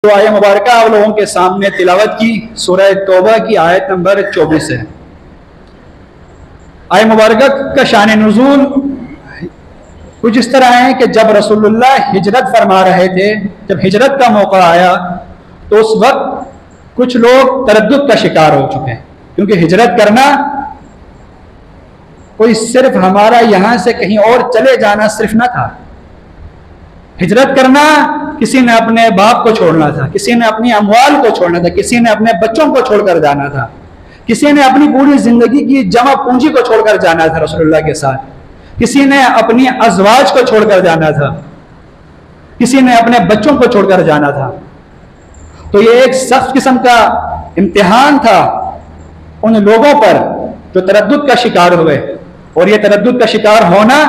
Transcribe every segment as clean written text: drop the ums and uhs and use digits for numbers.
तो आयत मुबारक आप लोगों के सामने तिलावत की सूरह तौबा की आयत नंबर 24 है। आयत मुबारक का शान नुज़ूल कुछ इस तरह है कि जब रसूलुल्लाह हिजरत फरमा रहे थे, जब हिजरत का मौका आया तो उस वक्त कुछ लोग तरद्दुद का शिकार हो चुके हैं, क्योंकि हिजरत करना कोई सिर्फ हमारा यहाँ से कहीं और चले जाना सिर्फ ना था। हिजरत करना किसी ने अपने बाप को छोड़ना था, किसी ने अपनी अमवाल को छोड़ना था, किसी ने अपने बच्चों को छोड़कर जाना था, किसी ने अपनी पूरी जिंदगी की जमा पूंजी को छोड़कर जाना था रसूलुल्लाह के साथ, किसी ने अपनी अज़वाज को छोड़कर जाना था, किसी ने अपने बच्चों को छोड़कर जाना था। तो ये एक सख्त किस्म का इम्तिहान था उन लोगों पर जो तरद्दुद का शिकार हुए, और ये तरद्दुद का शिकार होना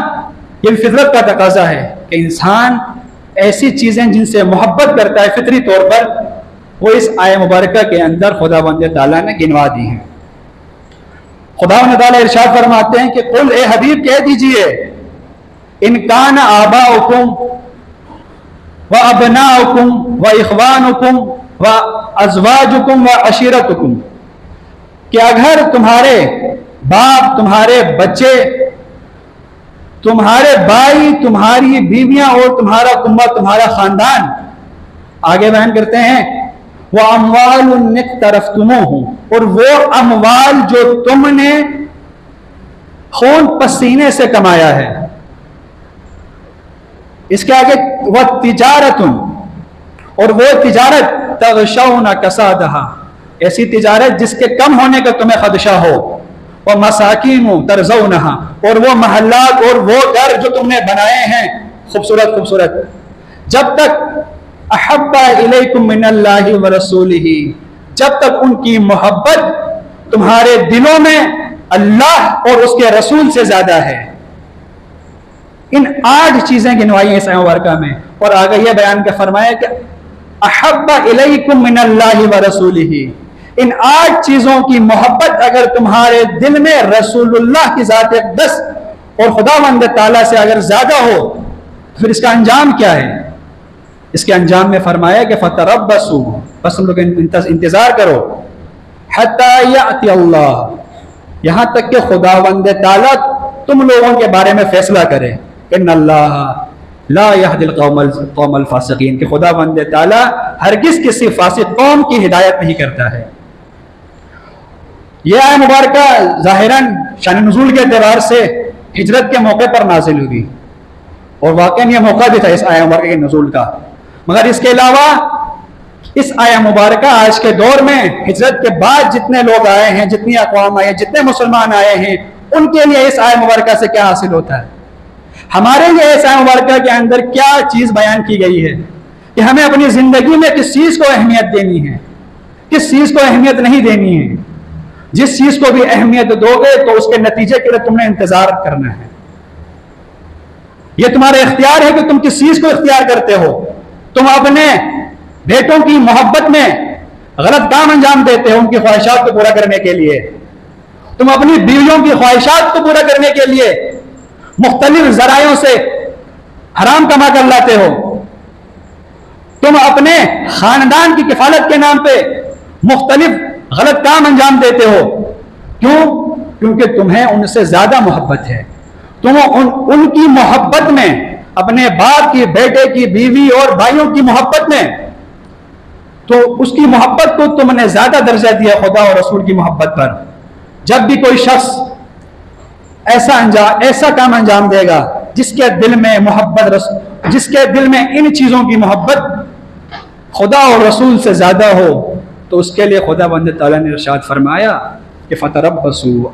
ये फितरत का तकाजा है कि इंसान ऐसी चीजें जिनसे मोहब्बत करता है फितरी तौर पर, वो इस आयत मुबारक के अंदर खुदावंद ताला ने गिनवा दी हैं। खुदावंद ताला इरशाद फरमाते हैं कि कुल ए हबीब कह दीजिए, इनकान आबाउकुम व अबनाउकुम व इखवानुकुम व अज़वाजुकुम व अशीरतुकुम, कि अगर तुम्हारे बाप, तुम्हारे बच्चे, तुम्हारे भाई, तुम्हारी बीवियां और तुम्हारा कुम्बा, तुम्हारा खानदान, आगे बयान करते हैं वह अमवाल तरफ तुम हो, और वो अमवाल जो तुमने खून पसीने से कमाया है। इसके आगे वह तिजारतुन, और वो तिजारत तगशौना कसादहा, ऐसी तिजारत जिसके कम होने का तुम्हें खदशा हो, और मसाकीन तरज़ौनहा, और वो महल्लात और वो घर जो तुमने बनाए हैं खूबसूरत खूबसूरत, जब तक अहब्बा इलैकुम मिनल्लाहि व रसूलिही, जब तक उनकी मोहब्बत तुम्हारे दिलों में अल्लाह और उसके रसूल से ज्यादा है। इन 8 चीजें गिनवाई हैं इस आयत मुबारक में, और आगे यह बयान कर फरमाया कि अहब्बा इलैकुम मिनल्लाहि व रसूलिही, इन 8 चीजों की मोहब्बत अगर तुम्हारे दिल में रसूलुल्लाह की जात अक़दस और खुदावंद ताला से अगर ज्यादा हो, फिर इसका अंजाम क्या है? इसके अंजाम में फरमाया कि फतरब्बसू, बस तुम लोग इंतजार करो, हत्ता याति अल्लाह, यहां तक कि खुदावंद ताला तुम लोगों के बारे में फैसला करे। इन्नल्लाह ला यहदिल कौमल फासिकीन, कि खुदावंद ताला हरगिज किसी फासिक कौम की हिदायत नहीं करता है। यह आयत मुबारक ज़ाहिरन शान नुज़ूल के एतबार से हिजरत के मौके पर नाजिल हुई, और वाकई यह मौका भी था इस आयत मुबारक के नुज़ूल का। मगर इसके अलावा इस आयत मुबारक आज के दौर में हिजरत के बाद जितने लोग आए हैं, जितनी अक़वाम आए हैं, जितने मुसलमान आए हैं, उनके लिए इस आयत मुबारक से क्या हासिल होता है? हमारे लिए इस आयत मुबारक के अंदर क्या चीज़ बयान की गई है कि हमें अपनी ज़िंदगी में किस चीज़ को अहमियत देनी है, किस चीज़ को अहमियत नहीं देनी है। जिस चीज़ को भी अहमियत दोगे तो उसके नतीजे के लिए तुमने इंतजार करना है। यह तुम्हारा इख्तियार है कि तुम किस चीज़ को इख्तियार करते हो। तुम अपने बेटों की मोहब्बत में गलत काम अंजाम देते हो उनकी ख्वाहिशात को पूरा करने के लिए, तुम अपनी बीवियों की ख्वाहिशात को पूरा करने के लिए मुख्तलिफ जरायों से हराम कमा कर लाते हो, तुम अपने खानदान की किफालत के नाम पे मुख्तलिफ गलत काम अंजाम देते हो। क्यों? क्योंकि तुम्हें उनसे ज्यादा मोहब्बत है। तुम उनकी मोहब्बत में, अपने बाप की, बेटे की, बीवी और भाइयों की मोहब्बत में, तो उसकी मोहब्बत को तुमने ज्यादा दर्जा दिया खुदा और रसूल की मोहब्बत पर। जब भी कोई शख्स ऐसा काम अंजाम देगा जिसके दिल में मोहब्बत, जिसके दिल में इन चीजों की मोहब्बत खुदा और रसूल से ज्यादा हो, तो उसके लिए खुदावंद ताला ने इरशाद फरमाया कि फतरब्बसू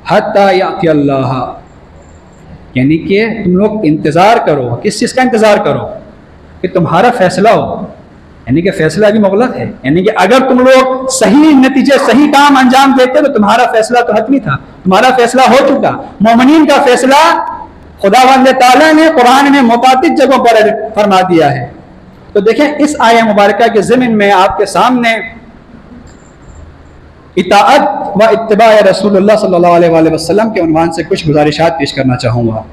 हत्ता याति अल्लाह, यानी कि तुम लोग इंतजार करो। किस चीज़ का इंतजार करो? कि तुम्हारा फैसला हो, यानी कि फैसला अभी मुग़ल्लक़ है। यानी कि अगर तुम लोग सही नतीजे, सही काम अंजाम देते तो तुम्हारा फैसला तो हतमी था, तुम्हारा फैसला हो चुका। मोमिनीन का फैसला खुदावंद ताला ने कुरान में मुताबिक जगहों पर फरमा दिया है। तो देखें, इस आयत मुबारक के ज़िम्न में आपके सामने इताअत व इत्तिबा रसूलुल्लाह सल्लल्लाहु अलैहि वसल्लम के उन्वान से कुछ गुजारिशात पेश करना चाहूँगा।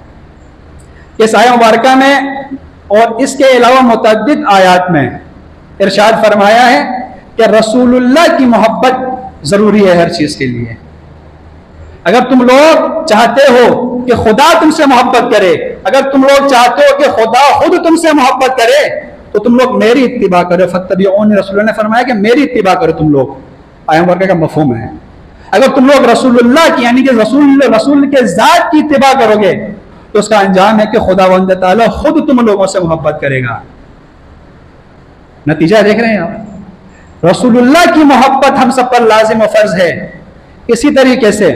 इस आयत मुबारक में और इसके अलावा मुतअद्दिद आयात में इरशाद फरमाया है कि रसूलुल्लाह की मोहब्बत जरूरी है हर चीज के लिए। अगर तुम लोग चाहते हो कि खुदा तुमसे मोहब्बत करे, अगर तुम लोग चाहते हो कि खुदा खुद तुमसे मोहब्बत करे, तो तुम लोग मेरी इत्तिबा करो। फत्तबिऊनी, रसूलुल्लाह ने फरमाया कि मेरी इत्तिबा करो तुम लोग। आयम वर्ग का मफहूम है, अगर तुम लोग रसूलुल्लाह की यानी कि रसूल के जात की इत्तिबा करोगे तो उसका अंजाम है कि खुदावंद ताला खुद तुम लोगों से मोहब्बत करेगा। नतीजा देख रहे हैं आप, रसूलुल्लाह की मोहब्बत हम सब पर लाजिम और फर्ज है। इसी तरीके से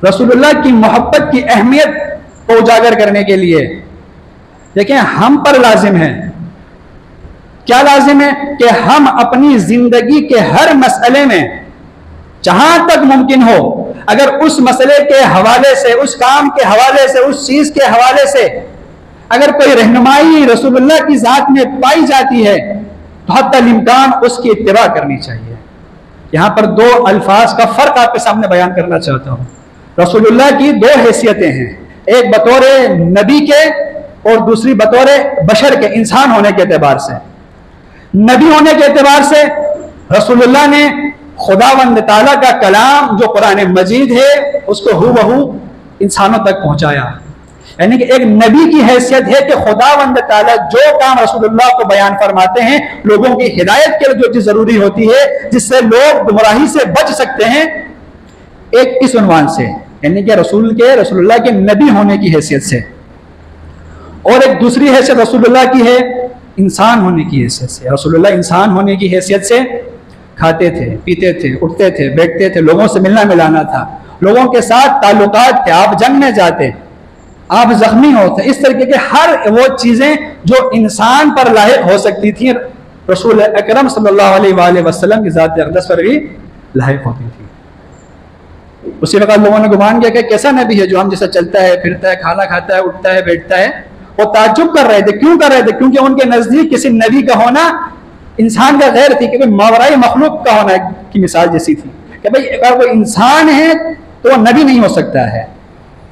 रसूलुल्लाह की मोहब्बत की अहमियत को उजागर करने के लिए देखें हम पर लाजिम है, क्या लाजिम है कि हम अपनी जिंदगी के हर मसले में जहां तक मुमकिन हो, अगर उस मसले के हवाले से, उस काम के हवाले से, उस चीज के हवाले से अगर कोई रहनुमाई रसूलुल्लाह की जात में पाई जाती है तो हत्तल इम्कान उसकी इत्तिबा करनी चाहिए। यहां पर दो अल्फाज का फर्क आपके सामने बयान करना चाहता हूं। रसूलुल्लाह की दो हैसियतें हैं, एक बतौर नबी के और दूसरी बतौर बशर के, इंसान होने के एतबार से। नबी होने के एतबार से रसूलुल्लाह ने खुदावंद ताला का कलाम जो कुरान मजीद है उसको हूबहू इंसानों तक पहुंचाया। यानी कि एक नबी की हैसियत है कि खुदावंद ताला जो काम रसूलुल्लाह को बयान फरमाते हैं लोगों की हिदायत के लिए जो चीज जरूरी होती है जिससे लोग गुमराही से बच सकते हैं, एक इस उन्वान से यानी कि रसूलुल्लाह के नबी होने की हैसियत से, और एक दूसरी हैसियत रसूलुल्लाह की है इंसान होने की हैसियत से। रसूलुल्लाह इंसान होने की हैसियत से खाते थे, पीते थे, उठते थे, बैठते थे, लोगों से मिलना मिलाना था, लोगों के साथ ताल्लुकात थे, आप जंग में जाते, आप जख्मी होते, इस तरीके के हर वो चीजें जो इंसान पर लायक हो सकती थी रसूल अकरम सल्लल्लाहु अलैहि वसल्लम की ज़ात अक़दस पर भी लायक होती थी। उसी वक्त लोगों ने गुमान किया कि कैसा नबी है जो हम जैसा चलता है, फिरता है, खाना खाता है, उठता है, बैठता है। वो ताज्जुब कर रहे थे, क्यों कर रहे थे? क्योंकि उनके नजदीक किसी नबी का होना इंसान का गैर थी, कि मावराई मखलूक का होना की मिसाल जैसी थी कि भाई अगर वो इंसान है तो वो नबी नहीं हो सकता है।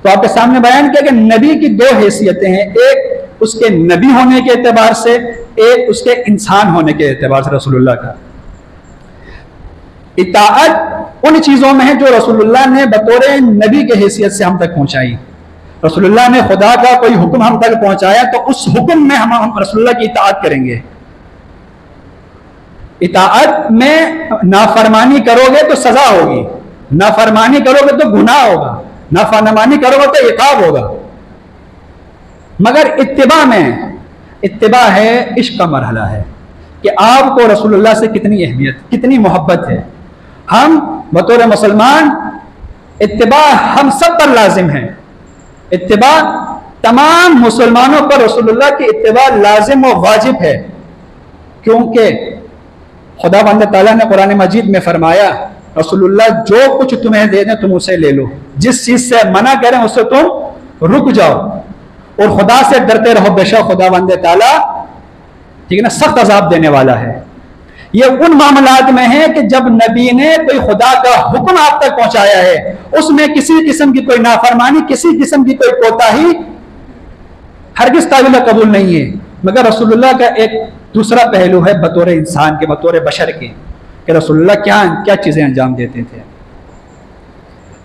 तो आपके सामने बयान किया कि नबी की दो हैसियतें हैं, एक उसके नबी होने के एतबार से, एक उसके इंसान होने के एतबार से रसूलुल्लाह का। इताअत उन चीजों में है जो रसूलुल्लाह ने बतौर नबी के हैसियत से हम तक पहुंचाई। रसूलुल्लाह ने खुदा का कोई हुक्म हम तक पहुंचाया तो उस हुक्म में हम रसूलुल्लाह की इताअत करेंगे। इताअत में नाफरमानी करोगे तो सजा होगी, नाफरमानी करोगे तो गुनाह होगा, नाफरमानी करोगे तो इकाब होगा। मगर इत्तिबा में, इत्तिबा है इश्क का मरहला है कि आपको रसूलुल्लाह से कितनी अहमियत, कितनी मोहब्बत है। हम बतौर मुसलमान इत्तिबा हम सब पर लाजिम है। इत्तिबा तमाम मुसलमानों पर रसूलुल्लाह की इत्तिबा लाजिम और वाजिब है, क्योंकि खुदावंद ताला ने कुरान मजीद में फरमाया रसूलुल्लाह जो कुछ तुम्हें दे दें तुम उसे ले लो, जिस चीज से मना करें उससे तुम रुक जाओ और खुदा से डरते रहो, बेशक खुदावंद ताला ठीक है ना सख्त अजाब देने वाला है। ये उन मामलात में है कि जब नबी ने कोई खुदा का हुक्म आप तक पहुंचाया है उसमें किसी किस्म की कोई नाफरमानी, किसी किस्म की कोई कोताही हरगिज़ काबिल कबूल नहीं है। मगर रसूलुल्लाह का एक दूसरा पहलू है बतौर इंसान के, बतौर बशर के, कि रसूलुल्लाह क्या क्या चीजें अंजाम देते थे।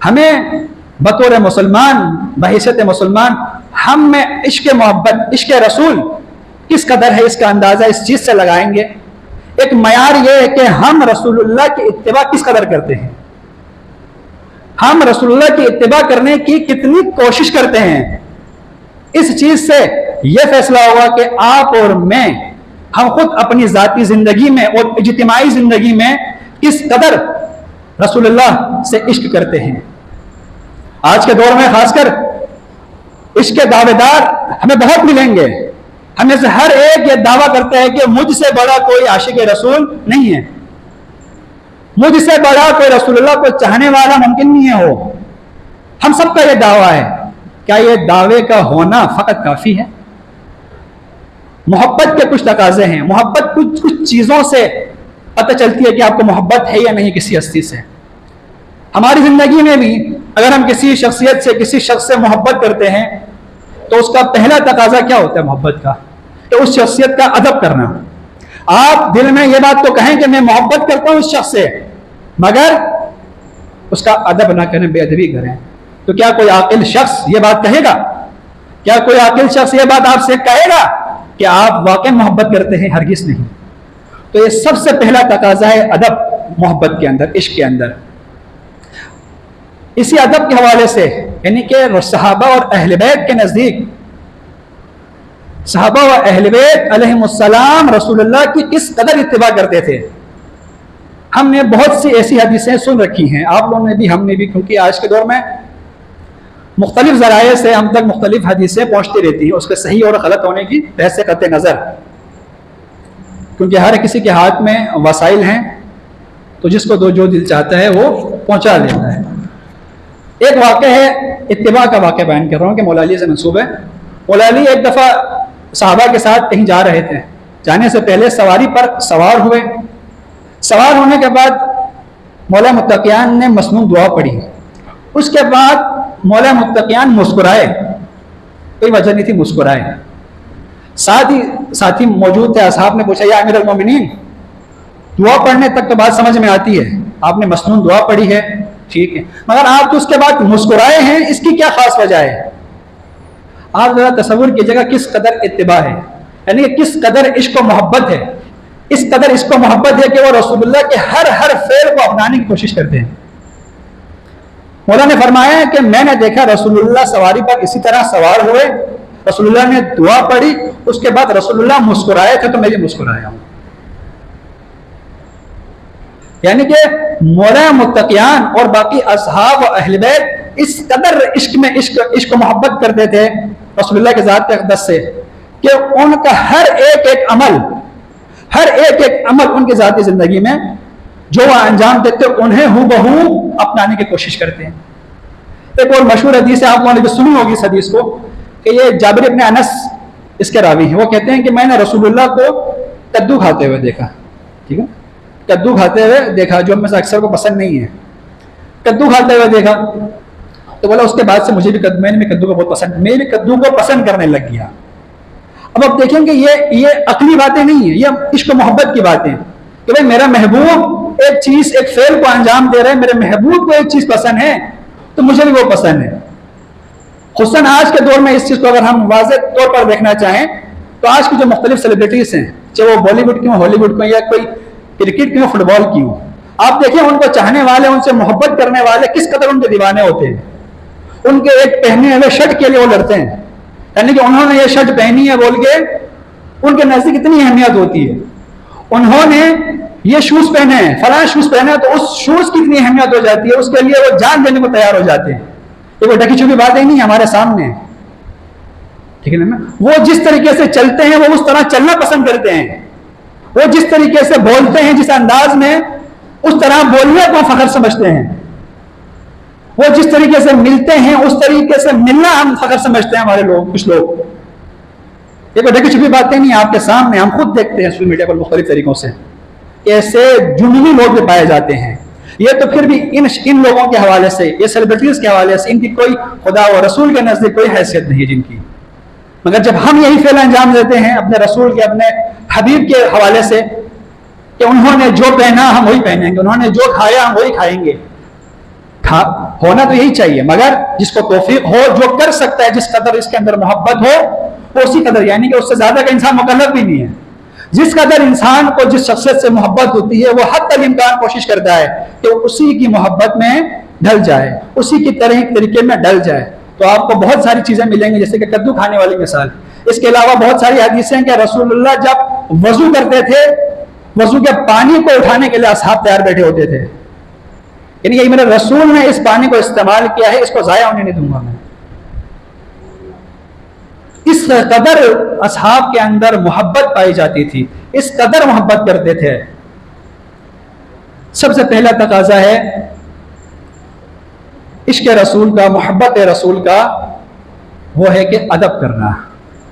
हमें बतौर मुसलमान, बहैसियत मुसलमान, हम में इश्क मोहब्बत, इश्क रसूल किस कदर है इसका अंदाजा इस चीज से लगाएंगे। एक मयार यह है कि हम रसूलुल्लाह की इत्तिबा किस कदर करते हैं, हम रसूलुल्लाह की इत्तिबा करने की कितनी कोशिश करते हैं। इस चीज से यह फैसला होगा कि आप और मैं, हम खुद अपनी जाती जिंदगी में और इज्तिमाई जिंदगी में किस कदर रसूलुल्लाह से इश्क करते हैं। आज के दौर में खासकर इश्क के दावेदार हमें बहुत मिलेंगे। हमें से हर एक ये दावा करता है कि मुझसे बड़ा कोई आशिक रसूल नहीं है, मुझसे बड़ा कोई रसूलुल्लाह को चाहने वाला मुमकिन नहीं है हो। हम सबका ये दावा है। क्या ये दावे का होना फकत काफी है? मोहब्बत के कुछ तकाजे हैं, मोहब्बत कुछ कुछ चीजों से पता चलती है कि आपको मोहब्बत है या नहीं किसी हस्ती से। हमारी जिंदगी में भी अगर हम किसी शख्सियत से, किसी शख्स से मोहब्बत करते हैं तो उसका पहला तकाजा क्या होता है मोहब्बत का? तो उस शख्सियत का अदब करना। आप दिल में ये बात तो कहें कि मैं मोहब्बत करता हूं उस शख्स से, मगर उसका अदब ना करें, बेअदबी करें, तो क्या कोई आकिल शख्स ये बात कहेगा? क्या कोई आकिल शख्स ये बात आपसे कहेगा कि आप वाकई मोहब्बत करते हैं? हरगिज नहीं। तो ये सबसे पहला तकाजा है अदब मोहब्बत के अंदर, इश्क के अंदर। इसी अदब के हवाले से यानी कि सहाबा और अहले बैत के नजदीक, सहाबा और अहले बैत अलैहिमुस्सलाम रसूलुल्लाह की किस कदर इत्तिबा करते थे। हमने बहुत सी ऐसी हदीसें सुन रखी हैं, आप लोगों ने भी, हमने भी, क्योंकि आज के दौर में मुख्तलिफ ज़राए से हम तक मुख्तलिफ हदीसें पहुँचती रहती हैं, उसके सही और गलत होने की बहस कत्ते नज़र, क्योंकि हर किसी के हाथ में वसाइल हैं, तो जिसको जो दिल चाहता है वो पहुँचा देता है। एक वाक़या है, इत्तिबा का वाक़या बयान कर रहा हूँ कि मौला अली से मंसूब है। मौला अली एक दफ़ा सहाबा के साथ कहीं जा रहे थे, जाने से पहले सवारी पर सवार हुए। सवार होने के बाद मौला मुत्तकियान ने मसनून दुआ पढ़ी। उसके बाद मौला मुत्तकियान मुस्कुराए, कोई वजह नहीं थी, मुस्कुराए। साथी मौजूद थे, असहाब ने पूछा, या अमीरुल मोमिनीन, दुआ पढ़ने तक तो बात समझ में आती है, आपने मसनून दुआ पढ़ी है, ठीक है, मगर आप तो उसके बाद मुस्कुराए हैं, इसकी क्या खास वजह है? आप जरा तसव्वुर कीजिएगा किस कदर इत्तिबा है, यानी कि किस कदर इश्क व मोहब्बत है। इस कदर इश्क व मोहब्बत है कि वो रसूलुल्लाह के हर फेल को अपनाने की कोशिश करते हैं। मौला ने फरमाया कि मैंने देखा रसूलुल्लाह सवारी पर इसी तरह सवार हुए, रसूलुल्लाह ने दुआ पढ़ी, उसके बाद रसूलुल्लाह मुस्कुराए थे तो मैं भी मुस्कुराया हूं। यानी कि मौला मुत्तकियान और बाकी असहाब व अहले बैत इस कदर इश्क मोहब्बत करते थे रसूलुल्लाह के ज़ात अक़दस से कि उनका हर एक अमल उनकी ज़ाती ज़िंदगी में जो वह अंजाम देते उन्हें हूबहू अपनाने की कोशिश करते हैं। एक और मशहूर हदीस है, आप लोगों ने भी सुनी होगी इस हदीस को, कि ये जाबिर इब्न अनस इसके रावी हैं। वो कहते हैं कि मैंने रसूलुल्लाह को कद्दू खाते हुए देखा, ठीक है, कद्दू खाते हुए देखा, जो में से अक्सर को पसंद नहीं है, कद्दू खाते हुए देखा। तो बोला उसके बाद से मुझे भी मैंने भी कद्दू को बहुत पसंद, मैं भी कद्दू को पसंद करने लग गया। अब आप देखेंगे ये अकली बातें नहीं है, ये इश्क मोहब्बत की बातें कि भाई मेरा महबूब एक चीज, एक फेल को अंजाम दे रहे हैं, मेरे महबूब को एक चीज पसंद है तो मुझे भी वो पसंद है। खुसन आज के दौर में इस चीज को अगर हम वाज़ेह तौर पर देखना चाहें तो आज की जो मुख्तलिफ सेलिब्रिटीज हैं, चाहे वो बॉलीवुड की हो, हॉलीवुड की हो, या कोई क्रिकेट की हो, फुटबॉल की हो, आप देखिए उनको चाहने वाले, उनसे मोहब्बत करने वाले किस कदर उनके दीवाने होते हैं। उनके एक पहने हुए शर्ट के लिए वो लड़ते हैं, यानी कि उन्होंने ये शर्ट पहनी है बोल के उनके नजदीक इतनी अहमियत होती है। उन्होंने ये शूज पहने हैं, फलां शूज पहने हैं, तो उस शूज की इतनी अहमियत हो जाती है, उसके लिए वो जान देने को तैयार हो जाते हैं। ये कोई ढकी छुपी बात ही नहीं, हमारे सामने, ठीक है ना। वो जिस तरीके से चलते हैं वो उस तरह चलना पसंद करते हैं, वो जिस तरीके से बोलते हैं, जिस अंदाज में, उस तरह बोलने को फख्र समझते हैं। वो जिस तरीके से मिलते हैं उस तरीके से मिलना हम फख्र समझते हैं हमारे लोग, कुछ लोग। ये कोई ढकी छुपी बातें नहीं, आपके सामने हम खुद देखते हैं सोशल मीडिया पर मुख्तलिफ तरीकों से ऐसे जुनूनी लोग भी पाए जाते हैं। ये तो फिर भी इन लोगों के हवाले से, ये सेलिब्रिटीज के हवाले से इनकी कोई खुदा और रसूल के नजदीक कोई हैसियत नहीं है जिनकी। मगर जब हम यही फेल अंजाम देते हैं अपने रसूल के, अपने हबीब के हवाले से कि उन्होंने जो पहना हम वही पहनेंगे, उन्होंने जो खाया हम वही खाएंगे, होना तो यही चाहिए, मगर जिसको तौफीक हो, जो कर सकता है, जिस कदर इसके अंदर मोहब्बत हो, वो उसी कदर, यानी कि उससे ज्यादा का इंसान मुकल्लफ भी नहीं है। जिस कदर इंसान को जिस शख्सियत से मोहब्बत होती है वो हद तक इम्कान कोशिश करता है कि उसी की मोहब्बत में ढल जाए, उसी की तरह तरीके में ढल जाए। तो आपको बहुत सारी चीजें मिलेंगी, जैसे कि कद्दू खाने वाली मिसाल। इसके अलावा बहुत सारी हदीसें कि रसूलुल्लाह जब वजू करते थे, वजू के पानी को उठाने के लिए असहाब तैयार बैठे होते थे, यानी कि मेरे रसूल ने इस पानी को इस्तेमाल किया है, इसको जाया होने नहीं दूंगा मैं। इस कदर असहाब के अंदर मोहब्बत पाई जाती थी, इस कदर मोहब्बत करते थे। सबसे पहला तकाजा है इश्क रसूल का, मोहब्बत रसूल का, वो है कि अदब करना।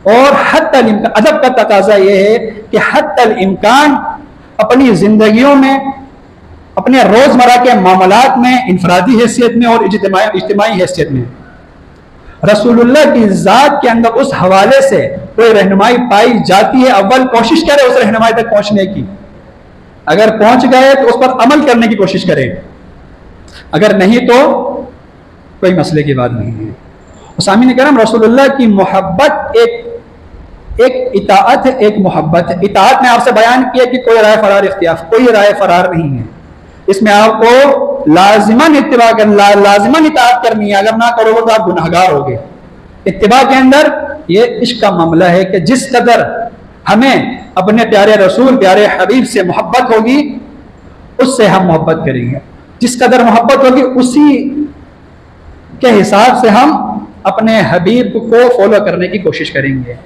और हत्तल इम्कान, अदब का तकाजा यह है कि हत्तल इम्कान अपनी जिंदगियों में, अपने रोजमर्रा के मामलात में, इनफरादी हैसियत में और इज्तिमाई हैसियत में रसूलुल्लाह की ज़ात के अंदर उस हवाले से कोई रहनुमाई पाई जाती है, अव्वल कोशिश करें उस रहनुमाई तक पहुंचने की। अगर पहुंच गए तो उस पर अमल करने की कोशिश करें, अगर नहीं तो कोई मसले की बात नहीं है। सामीन करम, रसूलुल्लाह की मोहब्बत एक इताअत है, एक मोहब्बत है। इताअत में आपसे बयान किया कि कोई राय फरार इख्तियार, कोई राय फरार नहीं है। इसमें आपको लाजिमन इत्तिबा करना, लाजिमन इताअत करनी है। अगर ना करोगे तो आप गुनहगार होगे। इत्तिबा के अंदर ये इश्क का मामला है कि जिस कदर हमें अपने प्यारे रसूल, प्यारे हबीब से मोहब्बत होगी, उससे हम मोहब्बत करेंगे। जिस कदर मोहब्बत होगी उसी के हिसाब से हम अपने हबीब को फॉलो करने की कोशिश करेंगे।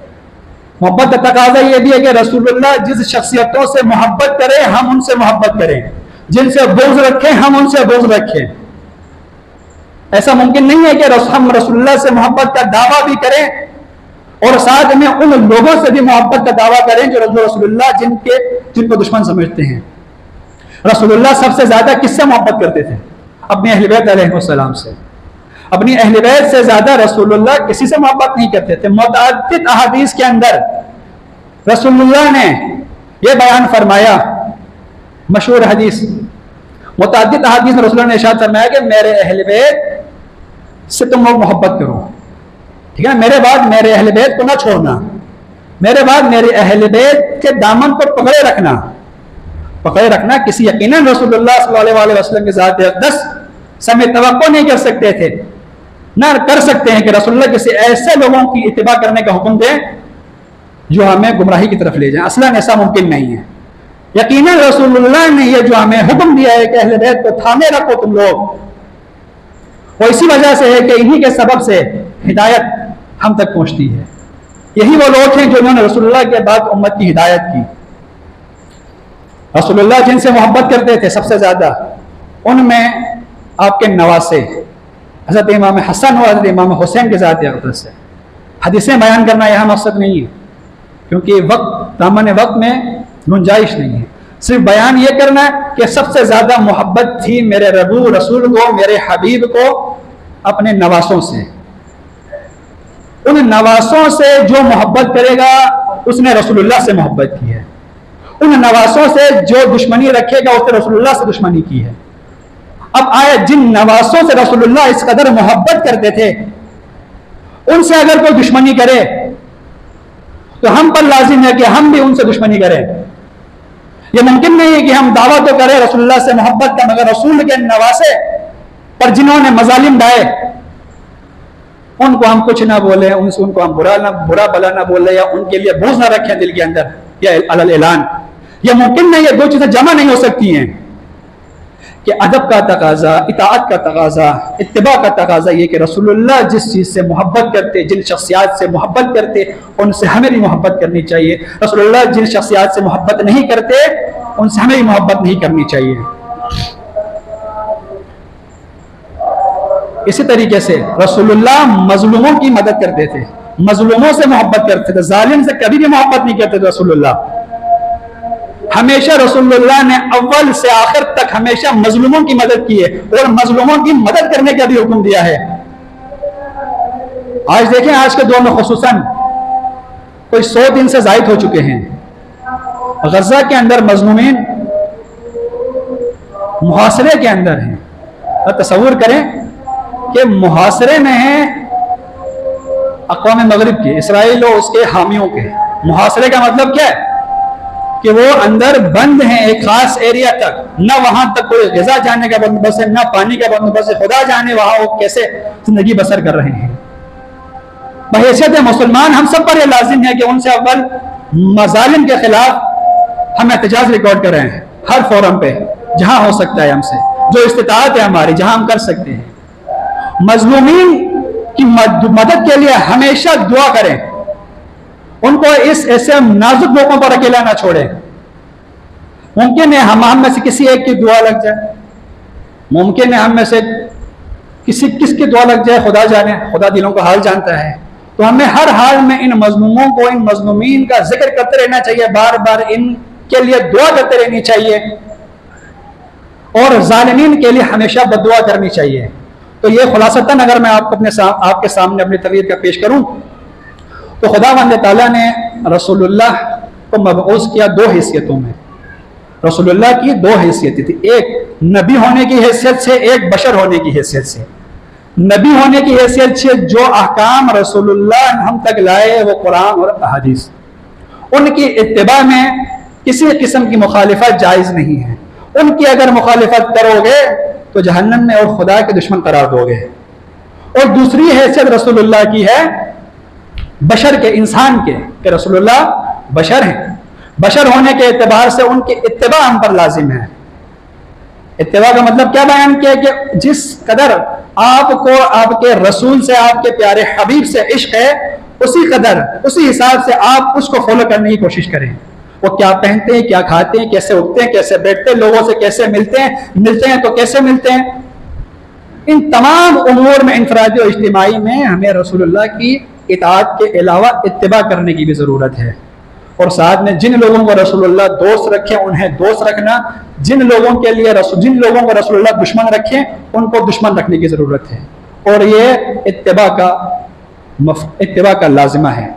मोहब्बत का तकाजा यह भी है कि रसूलुल्लाह जिस शख्सियतों से मोहब्बत करें हम उनसे मोहब्बत करें, जिनसे बुग़्ज़ रखें हम उनसे बुग़्ज़ रखें। ऐसा मुमकिन नहीं है कि हम रसूलुल्लाह से मोहब्बत का दावा भी करें और साथ में उन लोगों से भी मोहब्बत का दावा करें जो रसूलुल्लाह जिनको दुश्मन समझते हैं। रसूलुल्लाह सबसे ज्यादा किससे मोहब्बत करते थे? अपने अहले बैत अलैहिस्सलाम से। अपनी अहले बैत से ज्यादा रसूलुल्लाह किसी से मोहब्बत नहीं करते थे। मुतअद्दिद अहादीस के अंदर रसूलुल्लाह ने यह बयान फरमाया, मशहूर हदीस, मुतअद्दिद अहादीस में रसूलुल्लाह ने इरशाद फरमाया कि मेरे अहले बैत से तुम लोग मोहब्बत करो, ठीक है, मेरे बाद मेरे अहले बैत को ना छोड़ना, मेरे बाद मेरे अहले बैत के दामन को पकड़े रखना। किसी यकीनन रसूलुल्लाह सल्लल्लाहु अलैहि वसल्लम की ज़ात अक़दस समय तवक्को नहीं कर सकते थे, ना कर सकते हैं कि रसूलुल्लाह किसी ऐसे लोगों की इत्तिबा करने का हुक्म दें जो हमें गुमराही की तरफ ले जाएं। असलन ऐसा मुमकिन नहीं है। यकीनन रसूलुल्लाह ने यह जो हमें हुक्म दिया है कि अहले बैत को थामे रखो तुम लोग, वो इसी वजह से है कि इन्हीं के सबब से हिदायत हम तक पहुंचती है। यही वो लोग हैं जो उन्होंने रसूलुल्लाह के बाद उम्मत की हिदायत की। रसूलुल्लाह जिनसे मोहब्बत करते थे सबसे ज्यादा, उनमें आपके नवासे हज़रत इमाम हसन और हज़रत इमाम हुसैन के ज़ात अक़दस है। हदीसें बयान करना यहाँ मकसद नहीं है, क्योंकि दामन वक्त में गुंजाइश नहीं है। सिर्फ बयान ये करना है कि सबसे ज़्यादा मोहब्बत थी मेरे रबू रसूल को, मेरे हबीब को अपने नवासों से। उन नवासों से जो मोहब्बत करेगा उसने रसूलुल्लाह से मोहब्बत की है। उन नवासों से जो दुश्मनी रखेगा उसने रसूलुल्लाह से दुश्मनी की है। अब आए, जिन नवासों से रसूलुल्लाह इस कदर मोहब्बत करते थे, उनसे अगर कोई दुश्मनी करे तो हम पर लाजिम है कि हम भी उनसे दुश्मनी करें। यह मुमकिन नहीं है कि हम दावा तो करें रसूलुल्लाह से मोहब्बत का, मगर रसूल के नवासे पर जिन्होंने मजालिम ढाए उनको हम कुछ ना बोले, उनको हम बुरा भला ना बोले, या उनके लिए बोझ ना रखें दिल के अंदर, या अलल ऐलान। यह मुमकिन नहीं है, दो चीजें जमा नहीं हो सकती हैं कि अदब का तकाजा, इताअत का तकाजा, इत्तिबा का तकाजा ये कि रसूलुल्लाह जिस चीज़ से मोहब्बत करते, जिन शख्सियात से मोहब्बत करते, उनसे हमें भी मोहब्बत करनी चाहिए। रसूलुल्लाह जिन शख्सियात से मोहब्बत नहीं करते, उनसे हमें भी मोहब्बत नहीं करनी चाहिए। इसी तरीके से रसूलुल्लाह मजलूमों की मदद करते थे, मजलूमों से मोहब्बत करते थे, जालिम से कभी भी मोहब्बत नहीं करते थे। रसूलुल्लाह हमेशा, रसूलुल्लाह ने अव्वल से आखिर तक हमेशा मजलूमों की मदद की है और मजलूमों की मदद करने का भी हुक्म दिया है। आज देखें, आज के दौर में खुसूसन कोई 100 दिन से जायद हो चुके हैं। गजा के अंदर मजलूमीन मुहासरे के अंदर हैं। तसव्वुर करें कि मुहासरे में है अक़वाम मगरिब के, इसराइल और उसके हामियों के। मुहासरे का मतलब क्या है कि वो अंदर बंद हैं एक खास एरिया तक, न वहां तक कोई ग़िज़ा जाने का बंदोबस्त है, न पानी का बंदोबस्त है। खुदा जाने वहां वो कैसे जिंदगी बसर कर रहे हैं। बहैसियत मुसलमान हम सब पर यह लाजिम है कि उनसे अव्वल मजालिम के खिलाफ हम एहतजाज रिकॉर्ड कर रहे हैं हर फोरम पे, जहां हो सकता है हमसे, जो इस्तिताअत है हमारी, जहां हम कर सकते हैं। मजलूमीन की मदद के लिए हमेशा दुआ करें, उनको इस ऐसे नाजुक मौकों पर अकेला ना छोड़े। मुमकिन है हम में से किसी एक की दुआ लग जाए, मुमकिन है हम में से किसकी दुआ लग जाए, खुदा जाने, खुदा दिलों का हाल जानता है। तो हमें हर हाल में इन मजलूमों को, इन मजलूमीन का जिक्र करते रहना चाहिए, बार बार इनके लिए दुआ करते रहनी चाहिए और जालिमीन के लिए हमेशा बद्दुआ करनी चाहिए। तो ये खुलासतन अगर मैं आपको आपके सामने अपनी तबीयत का पेश करूं तो खुदावंद ताला ने रसूलुल्लाह को मबऊस किया दो हैसियतों में। रसूलुल्लाह की दो हैसियतें थी, एक नबी होने की हैसियत से, एक बशर होने की हैसियत से। नबी होने की हैसियत से जो अहकाम रसूलुल्लाह हम तक लाए वो कुरान और अहादीस, उनकी इत्तिबा में किसी किस्म की मुखालिफत जायज़ नहीं है। उनकी अगर मुखालिफत करोगे तो जहन्नम में और खुदा के दुश्मन करार दोगे। और दूसरी हैसियत रसूलुल्लाह की है बशर के, इंसान के, कि रसूलुल्लाह बशर हैं। बशर होने के एतबार से उनकी इत्तिबा हम पर लाजिम है। इत्तिबा का मतलब क्या बयान किया कि जिस कदर आपको आपके रसूल से, आपके प्यारे हबीब से इश्क है, उसी कदर, उसी हिसाब से आप उसको फॉलो करने की कोशिश करें। वो क्या पहनते हैं, क्या खाते हैं, कैसे उठते हैं, कैसे बैठते हैं, लोगों से कैसे मिलते हैं तो कैसे मिलते हैं, इन तमाम उमूर में, इंफरादी और इज्तिमाई में हमें रसूलुल्लाह की इताअत के अलावा इत्तिबा करने की भी ज़रूरत है। और साथ में जिन लोगों को रसूलुल्लाह दोस्त रखे उन्हें दोस्त रखना, जिन लोगों को रसूलुल्लाह दुश्मन रखे उनको दुश्मन रखने की ज़रूरत है। और ये इत्तिबा का लाजिमा है।